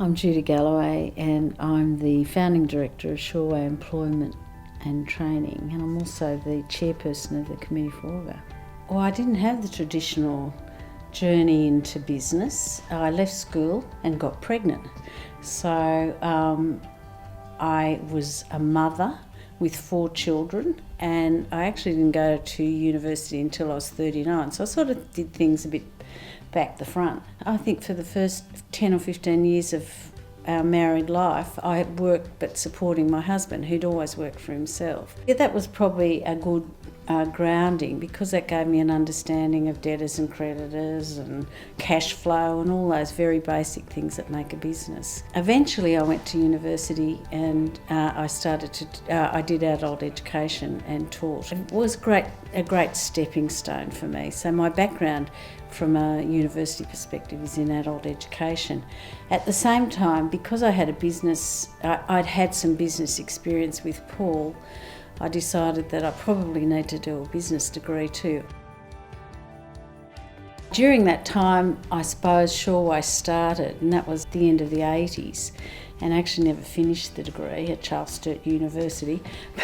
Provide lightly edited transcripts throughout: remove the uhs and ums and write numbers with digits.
I'm Judy Galloway and I'm the founding director of Galloway Employment and Training, and I'm also the chairperson of the Committee for Auga. Well, I didn't have the traditional journey into business. I left school and got pregnant. So I was a mother with 4 children, and I actually didn't go to university until I was 39. So I sort of did things a bit back the front. I think for the first 10 or 15 years of our married life, I worked but supporting my husband, who'd always worked for himself. Yeah, that was probably a good grounding, because that gave me an understanding of debtors and creditors and cash flow and all those very basic things that make a business. Eventually I went to university and I did adult education and taught. It was a great stepping stone for me. So my background from a university perspective is in adult education. At the same time, because I had a business, I'd had some business experience with Paul, I decided that I probably need to do a business degree too. During that time, I suppose Galloway started, and that was the end of the 80s, and I actually never finished the degree at Charles Sturt University,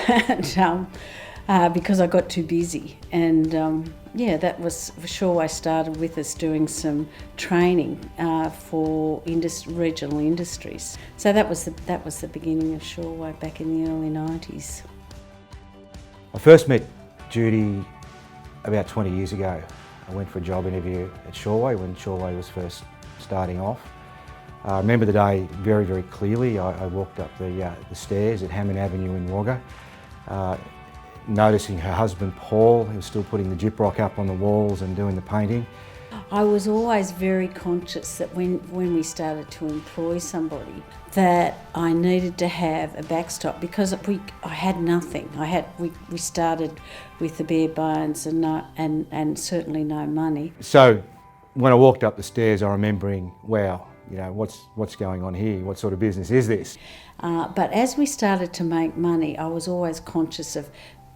but because I got too busy. And that was, Galloway started with us doing some training for regional industries. So that was the beginning of Galloway back in the early 90s. I first met Judy about 20 years ago. I went for a job interview at Galloway when Galloway was first starting off. I remember the day very, very clearly. I walked up the stairs at Hammond Avenue in Wagga, noticing her husband Paul, who was still putting the gyprock up on the walls and doing the painting. I was always very conscious that when we started to employ somebody, that I needed to have a backstop, because I had nothing. We started with the bare bones and certainly no money. So when I walked up the stairs, I remembering, wow, what's going on here? What sort of business is this? But as we started to make money, I was always conscious of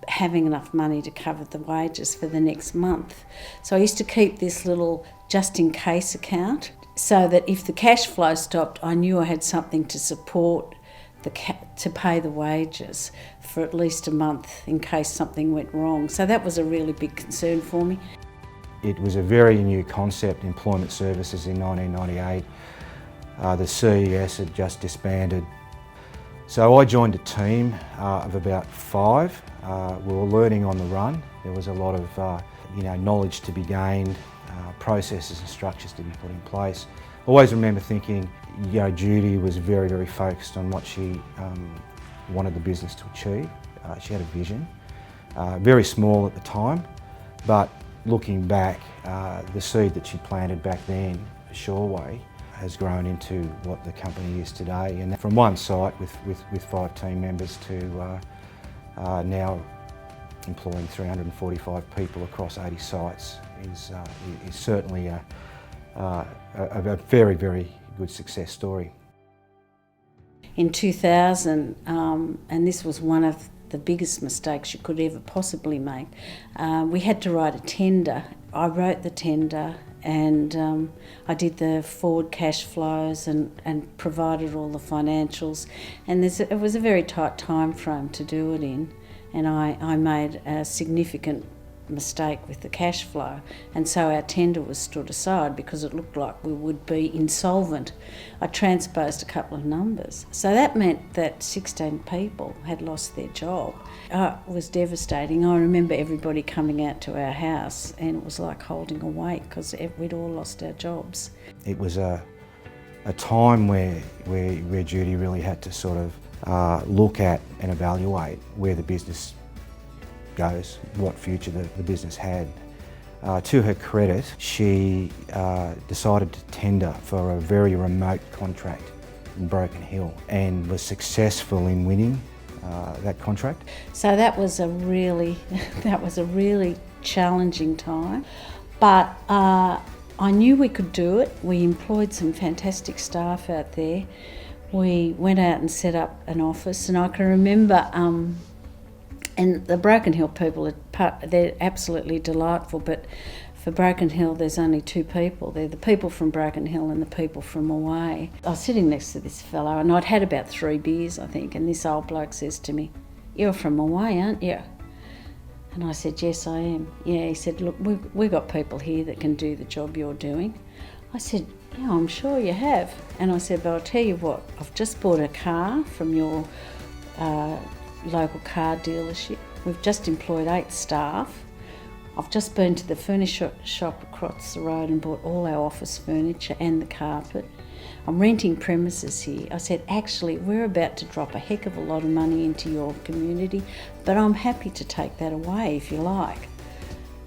having enough money to cover the wages for the next month. So I used to keep this little just-in-case account, so that if the cash flow stopped, I knew I had something to support to pay the wages for at least a month in case something went wrong. So that was a really big concern for me. It was a very new concept, employment services, in 1998. The CES had just disbanded. So I joined a team of about 5. We were learning on the run. There was a lot of knowledge to be gained, processes and structures to be put in place. I always remember thinking, Judy was very, very focused on what she wanted the business to achieve. She had a vision, very small at the time, but looking back, the seed that she planted back then for Galloway has grown into what the company is today. And from one site with 5 team members to now employing 345 people across 80 sites is certainly a very, very good success story. In 2000, and this was one of the biggest mistakes you could ever possibly make, we had to write a tender. I wrote the tender, and I did the forward cash flows and provided all the financials. And it was a very tight time frame to do it in, and I made a significant mistake with the cash flow, and so our tender was stood aside because it looked like we would be insolvent. I transposed a couple of numbers, so that meant that 16 people had lost their job. It was devastating. I remember everybody coming out to our house, and it was like holding a weight because we'd all lost our jobs. It was a time where Judy really had to sort of look at and evaluate where the business goes, what future the business had. To her credit, she decided to tender for a very remote contract in Broken Hill and was successful in winning that contract. So that was a really challenging time, but I knew we could do it. We employed some fantastic staff out there. We went out and set up an office, and I can remember and the Broken Hill people, they're absolutely delightful, but For Broken Hill, there's only two people. They're the people from Broken Hill and the people from away. I was sitting next to this fellow and I'd had about 3 beers, I think, and this old bloke says to me, "You're from away, aren't you?" And I said, "Yes, I am." "Yeah," he said, "Look, we've got people here that can do the job you're doing." I said, "Yeah, I'm sure you have." And I said, "But I'll tell you what, I've just bought a car from your local car dealership. We've just employed 8 staff. I've just been to the furniture shop across the road and bought all our office furniture and the carpet. I'm renting premises here." I said, "Actually, we're about to drop a heck of a lot of money into your community, but I'm happy to take that away if you like."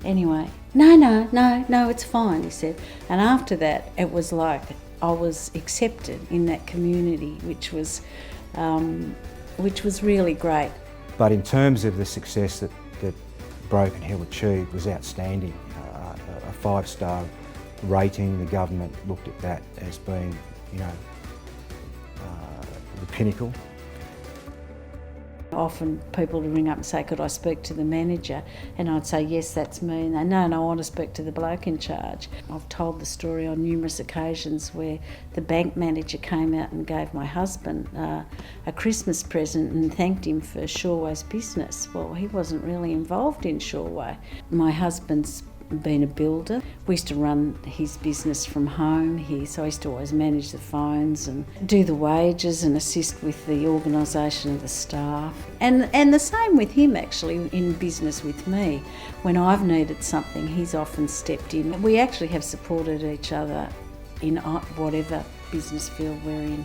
Anyway, no, it's fine," he said. And after that, it was like I was accepted in that community, which was really great. But in terms of the success that Broken Hill achieved was outstanding. A 5-star rating, the government looked at that as being, the pinnacle. Often people would ring up and say, "Could I speak to the manager?" And I'd say, "Yes, that's me." And they, No, I want to speak to the bloke in charge." I've told the story on numerous occasions where the bank manager came out and gave my husband a Christmas present and thanked him for Shoreway's business. Well, he wasn't really involved in Shoreway. My husband's been a builder. We used to run his business from home here, so I used to always manage the phones and do the wages and assist with the organisation of the staff. And the same with him, actually, in business with me. When I've needed something, he's often stepped in. We actually have supported each other in whatever business field we're in.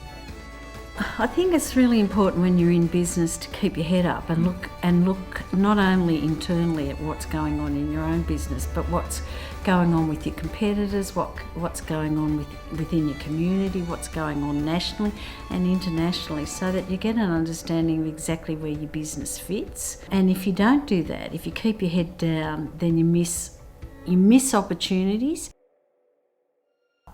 I think it's really important when you're in business to keep your head up and look not only internally at what's going on in your own business, but what's going on with your competitors, what's going on within your community, what's going on nationally and internationally, so that you get an understanding of exactly where your business fits. And if you don't do that, if you keep your head down, then you miss opportunities.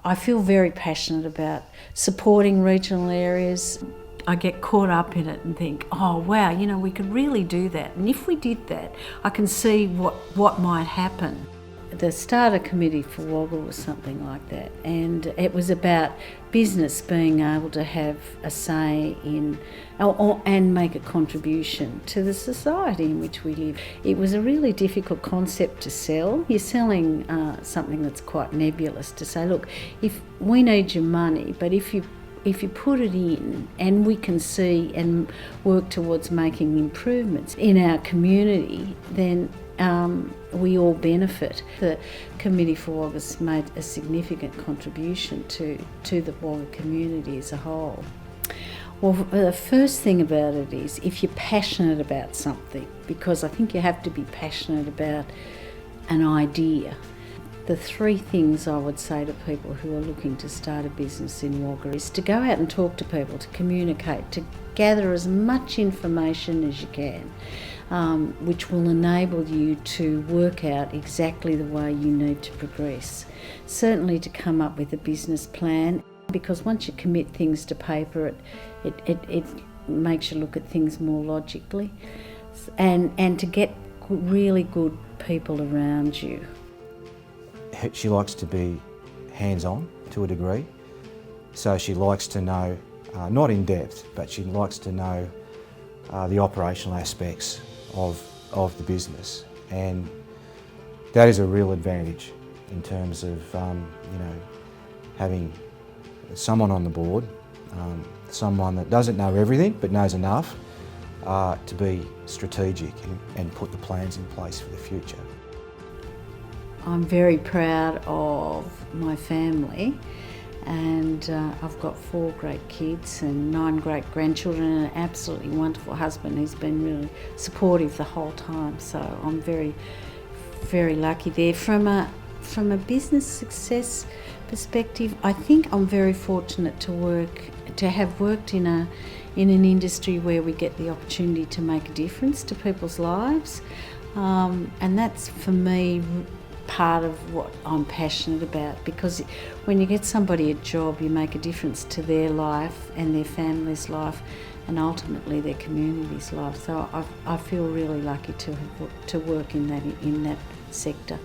I feel very passionate about supporting regional areas. I get caught up in it and think, "Oh wow, we could really do that. And if we did that, I can see what might happen." The starter committee for Wagga was something like that, and it was about business being able to have a say in and make a contribution to the society in which we live. It was a really difficult concept to sell. You're selling something that's quite nebulous, to say, "Look, if we need your money, but if you put it in and we can see and work towards making improvements in our community, then we all benefit." The Committee for Wagga's made a significant contribution to the Wagga community as a whole. Well, the first thing about it is if you're passionate about something, because I think you have to be passionate about an idea. The 3 things I would say to people who are looking to start a business in Wagga is to go out and talk to people, to communicate, to gather as much information as you can, which will enable you to work out exactly the way you need to progress. Certainly to come up with a business plan, because once you commit things to paper, it makes you look at things more logically, and to get really good people around you. She likes to be hands-on to a degree, so she likes to know, not in depth, but she likes to know the operational aspects of the business, and that is a real advantage in terms of having someone on the board, someone that doesn't know everything but knows enough to be strategic and put the plans in place for the future. I'm very proud of my family, and I've got 4 great kids and 9 great grandchildren and an absolutely wonderful husband who's been really supportive the whole time. So I'm very, very lucky there. From a business success perspective, I think I'm very fortunate to have worked in an industry where we get the opportunity to make a difference to people's lives, and that's for me part of what I'm passionate about, because when you get somebody a job, you make a difference to their life and their family's life and ultimately their community's life. So I feel really lucky to work in that sector.